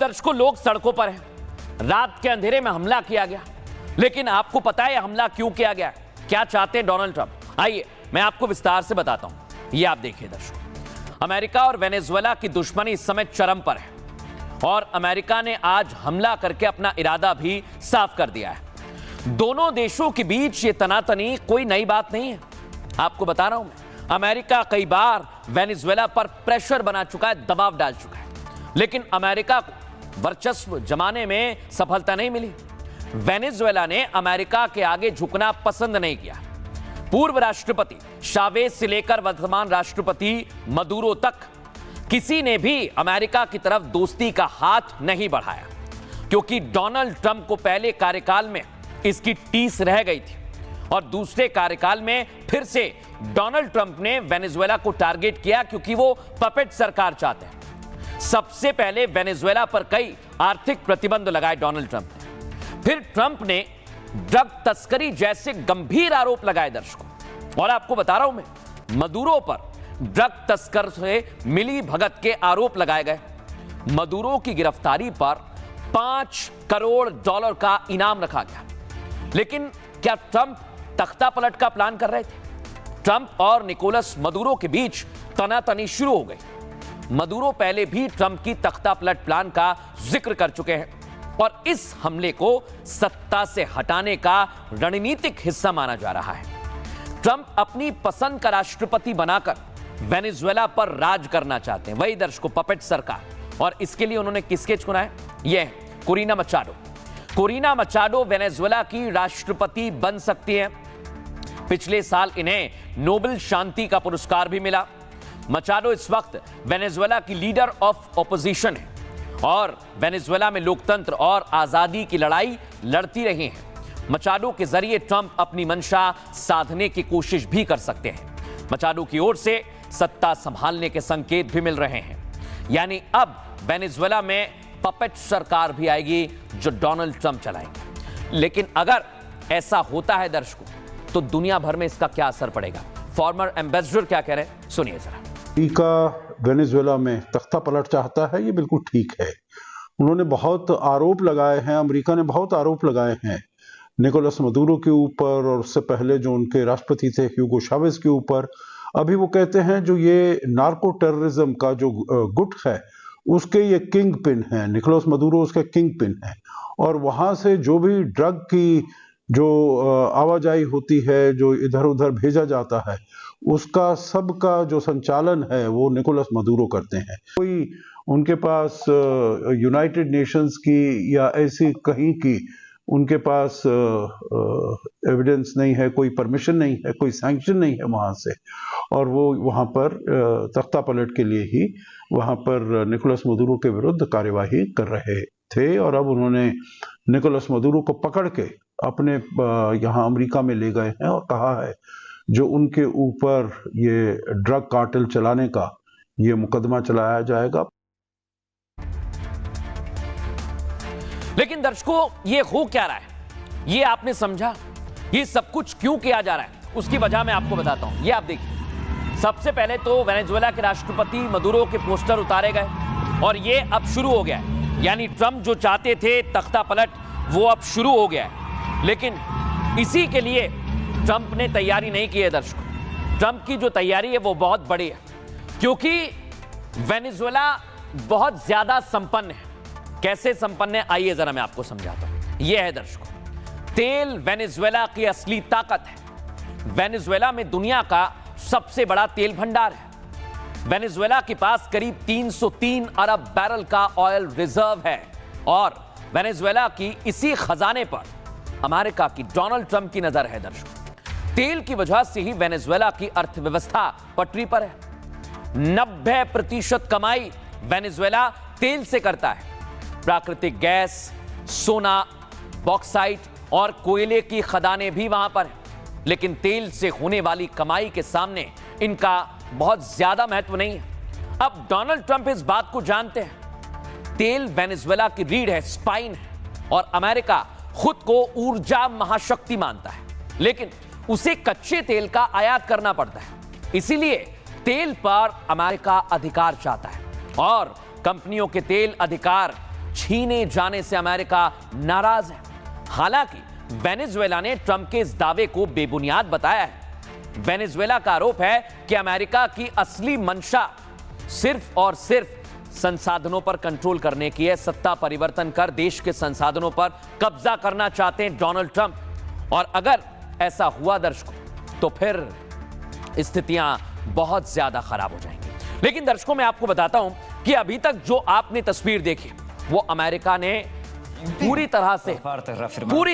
दर्शकों, लोग सड़कों पर हैं। रात के अंधेरे में हमला किया गया, लेकिन आपको पता है हमला क्यों किया गया? क्या चाहते हैं डोनाल्ड ट्रंप? आइए मैं आपको विस्तार से बताता हूं। ये आप देखिए दर्शकों, अमेरिका और वेनेजुएला की दुश्मनी इस समय चरम पर है और अमेरिका ने आज हमला करके अपना इरादा भी साफ कर दिया है। दोनों देशों के बीच ये तनातनी कोई नई बात नहीं है। आपको बता रहा हूं मैं, अमेरिका कई बार वेनेजुएला पर प्रेशर बना चुका है, दबाव डाल चुका है, लेकिन अमेरिका को वर्चस्व जमाने में सफलता नहीं मिली। वेनेजुएला ने अमेरिका के आगे झुकना पसंद नहीं किया। पूर्व राष्ट्रपति चावेज से लेकर वर्तमान राष्ट्रपति मदुरो तक किसी ने भी अमेरिका की तरफ दोस्ती का हाथ नहीं बढ़ाया, क्योंकि डोनाल्ड ट्रंप को पहले कार्यकाल में इसकी टीस रह गई थी और दूसरे कार्यकाल में फिर से डोनाल्ड ट्रंप ने वेनेजुएला को टारगेट किया, क्योंकि वो पपेट सरकार चाहते हैं। सबसे पहले वेनेजुएला पर कई आर्थिक प्रतिबंध लगाए डोनाल्ड ट्रंप ने, फिर ट्रंप ने ड्रग तस्करी जैसे गंभीर आरोप लगाए दर्शकों। और आपको बता रहा हूं मैं, मदुरो पर ड्रग तस्कर से मिली भगत के आरोप लगाए गए। मदुरो की गिरफ्तारी पर $5 करोड़ का इनाम रखा गया। लेकिन क्या ट्रंप तख्ता पलट का प्लान कर रहे थे? ट्रंप और निकोलस मदुरो के बीच तनातनी शुरू हो गई। मदुरो पहले भी ट्रंप की तख्ता पलट प्लान का जिक्र कर चुके हैं और इस हमले को सत्ता से हटाने का रणनीतिक हिस्सा माना जा रहा है। ट्रंप अपनी पसंद का राष्ट्रपति बनाकर वेनेजुएला पर राज करना चाहते हैं, वही दर्शकों पपेट सरकार। और इसके लिए उन्होंने किसके चुना है? यह है Corina Machado. Corina Machado Venezuela की राष्ट्रपति बन सकती है। पिछले साल इन्हें नोबेल शांति का पुरस्कार भी मिला। मचाडो इस वक्त वेनेजुएला की लीडर ऑफ ऑपोजिशन है और वेनेजुएला में लोकतंत्र और आजादी की लड़ाई लड़ती रही हैं। मचाडो के जरिए ट्रंप अपनी मंशा साधने की कोशिश भी कर सकते हैं। मचाडो की ओर से सत्ता संभालने के संकेत भी मिल रहे हैं। यानी अब वेनेजुएला में पपेट सरकार भी आएगी जो डोनाल्ड ट्रंप चलाएंगे। लेकिन अगर ऐसा होता है दर्शकों, तो दुनिया भर में इसका क्या असर पड़ेगा? फॉर्मर एम्बेसडर क्या कह रहे हैं, सुनिए जरा। अमेरिका वेनेजुएला में तख्ता पलट चाहता है, ये बिल्कुल ठीक है। उन्होंने बहुत आरोप लगाए हैं, अमेरिका ने बहुत आरोप लगाए हैं निकोलस मदुरो के ऊपर और उससे पहले जो उनके राष्ट्रपति थे ह्यूगो चावेज के ऊपर। अभी वो कहते हैं जो ये नार्को टेररिज्म का जो गुट है उसके ये किंग पिन है, निकोलस मदुरो उसके किंग पिन है। और वहां से जो भी ड्रग की जो आवाजाही होती है, जो इधर उधर भेजा जाता है, उसका सबका जो संचालन है वो निकोलस मदुरो करते हैं। कोई उनके पास यूनाइटेड नेशंस की या ऐसी कहीं की उनके पास एविडेंस नहीं है, कोई परमिशन नहीं है, कोई सैंक्शन नहीं है वहां से। और वो वहां पर तख्ता पलट के लिए ही वहां पर निकोलस मदुरो के विरुद्ध कार्यवाही कर रहे थे। और अब उन्होंने निकोलस मदुरो को पकड़ के अपने यहाँ अमेरिका में ले गए हैं और कहा है जो उनके ऊपर ये ड्रग कार्टेल चलाने का ये मुकदमा चलाया जाएगा। लेकिन दर्शकों, ये हो क्या रहा है, ये आपने समझा? ये सब कुछ क्यों किया जा रहा है, उसकी वजह मैं आपको बताता हूं। ये आप देखिए, सबसे पहले तो वेनेजुएला के राष्ट्रपति मदुरो के पोस्टर उतारे गए और ये अब शुरू हो गया है। यानी ट्रंप जो चाहते थे तख्ता पलट, वो अब शुरू हो गया है। लेकिन इसी के लिए ट्रंप ने तैयारी नहीं की है दर्शकों। ट्रंप की जो तैयारी है वो बहुत बड़ी है, क्योंकि वेनेजुएला बहुत ज्यादा संपन्न है। कैसे संपन्न है, आइए जरा मैं आपको समझाता हूं। यह है दर्शकों, तेल वेनेजुएला की असली ताकत है। वेनेजुएला में दुनिया का सबसे बड़ा तेल भंडार है। वेनेजुएला के पास करीब 303 अरब बैरल का ऑयल रिजर्व है और वेनेजुएला की इसी खजाने पर अमेरिका की डोनाल्ड ट्रंप की नजर है दर्शकों। तेल की वजह से ही वेनेजुएला की अर्थव्यवस्था पटरी पर है। 90% कमाई वेनेजुएला तेल से करता है। प्राकृतिक गैस, सोना, बॉक्साइट और कोयले की खदानें भी वहां पर हैं। लेकिन तेल से होने वाली कमाई के सामने इनका बहुत ज्यादा महत्व नहीं है। अब डोनाल्ड ट्रंप इस बात को जानते हैं। तेल वेनेजुएला की रीढ़ है, स्पाइन है, और अमेरिका खुद को ऊर्जा महाशक्ति मानता है, लेकिन उसे कच्चे तेल का आयात करना पड़ता है। इसीलिए तेल पर अमेरिका अधिकार चाहता है और कंपनियों के तेल अधिकार छीने जाने से अमेरिका नाराज है। हालांकि वेनेजुएला ने ट्रंप के इस दावे को बेबुनियाद बताया है। वेनेजुएला का आरोप है कि अमेरिका की असली मंशा सिर्फ और सिर्फ संसाधनों पर कंट्रोल करने की है। सत्ता परिवर्तन कर देश के संसाधनों पर कब्जा करना चाहते हैं डोनाल्ड ट्रंप। और अगर ऐसा हुआ दर्शकों तो फिर स्थितियां बहुत ज्यादा खराब हो जाएंगी। लेकिन दर्शकों मैं आपको बताता हूं कि अभी तक जो आपने तस्वीर देखी वो अमेरिका ने पूरी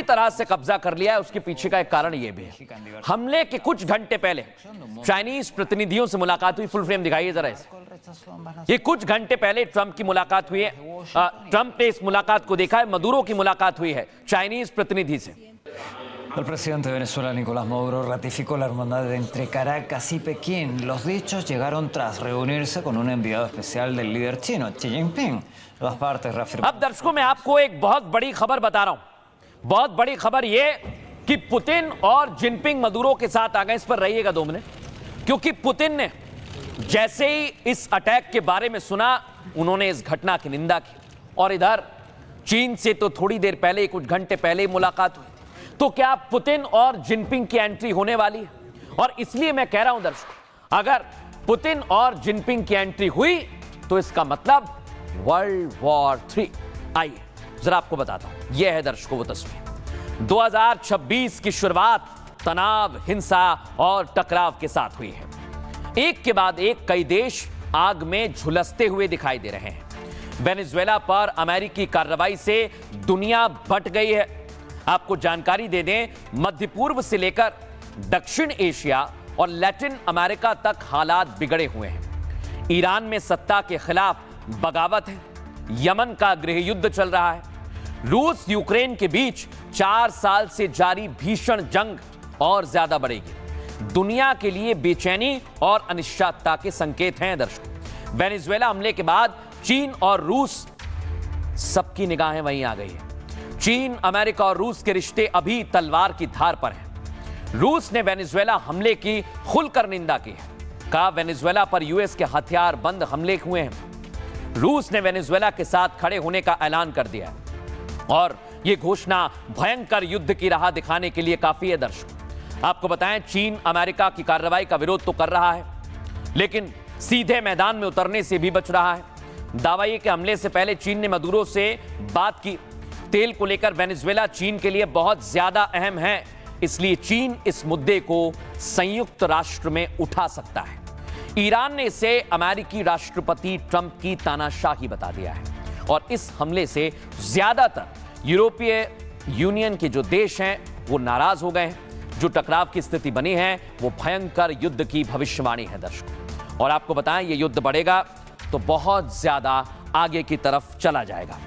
तरह से कब्जा कर लिया है। उसके पीछे का एक कारण यह भी है, हमले के कुछ घंटे पहले चाइनीज प्रतिनिधियों से मुलाकात हुई। फुल फ्रेम दिखाइए जरा इसे। ये कुछ घंटे पहले ट्रंप की मुलाकात हुई है। ट्रंप ने इस मुलाकात को देखा है। मदुरो की मुलाकात हुई है चाइनीज प्रतिनिधि से। El presidente de Venezuela, Nicolás Maduro, ratificó la hermandad entre Caracas y Pekín. Los dichos llegaron tras reunirse con un enviado especial del líder chino, Xi Jinping. Las partes reafirmaron. अब दर्शकों मैं आपको एक बहुत बड़ी खबर बता रहा हूं। बहुत बड़ी खबर यह कि पुतिन और जिनपिंग मदुरो के साथ आ गए। इस पर रहिएगा 2 मिनट, क्योंकि पुतिन ने जैसे ही इस अटैक के बारे में सुना उन्होंने इस घटना की निंदा की। और इधर चीन से तो थोड़ी देर पहले, कुछ घंटे पहले मुलाकात हुई। तो क्या पुतिन और जिनपिंग की एंट्री होने वाली है? और इसलिए मैं कह रहा हूं दर्शकों, अगर पुतिन और जिनपिंग की एंट्री हुई तो इसका मतलब वर्ल्ड वॉर 3। आइए जरा आपको बताता हूं। यह है दर्शकों वो तस्वीर। 2026 की शुरुआत तनाव, हिंसा और टकराव के साथ हुई है। एक के बाद एक कई देश आग में झुलसते हुए दिखाई दे रहे हैं। वेनेजुएला पर अमेरिकी कार्रवाई से दुनिया बट गई है। आपको जानकारी दे दें, मध्य पूर्व से लेकर दक्षिण एशिया और लैटिन अमेरिका तक हालात बिगड़े हुए हैं। ईरान में सत्ता के खिलाफ बगावत है। यमन का गृह युद्ध चल रहा है। रूस यूक्रेन के बीच 4 साल से जारी भीषण जंग और ज्यादा बढ़ेगी। दुनिया के लिए बेचैनी और अनिश्चितता के संकेत हैं दर्शकों। वेनेजुएला हमले के बाद चीन और रूस, सबकी निगाहें वहीं आ गई है। चीन, अमेरिका और रूस के रिश्ते अभी तलवार की धार पर हैं। रूस ने वेनेजुएला हमले की खुलकर निंदा की है। कहा वेनेजुएला पर यूएस के हथियार बंद हमले हुए हैं। रूस ने वेनेजुएला के साथ खड़े होने का ऐलान कर दिया है और यह घोषणा भयंकर युद्ध की राह दिखाने के लिए काफी है दर्शकों। आपको बताएं, चीन अमेरिका की कार्रवाई का विरोध तो कर रहा है, लेकिन सीधे मैदान में उतरने से भी बच रहा है। दावा यह कि हमले से पहले चीन ने मदुरो से बात की। तेल को लेकर वेनेजुएला चीन के लिए बहुत ज्यादा अहम है, इसलिए चीन इस मुद्दे को संयुक्त राष्ट्र में उठा सकता है। ईरान ने इसे अमेरिकी राष्ट्रपति ट्रंप की तानाशाही बता दिया है और इस हमले से ज्यादातर यूरोपीय यूनियन के जो देश हैं वो नाराज हो गए हैं। जो टकराव की स्थिति बनी है वो भयंकर युद्ध की भविष्यवाणी है दर्शकों। और आपको बताएं, ये युद्ध बढ़ेगा तो बहुत ज्यादा आगे की तरफ चला जाएगा।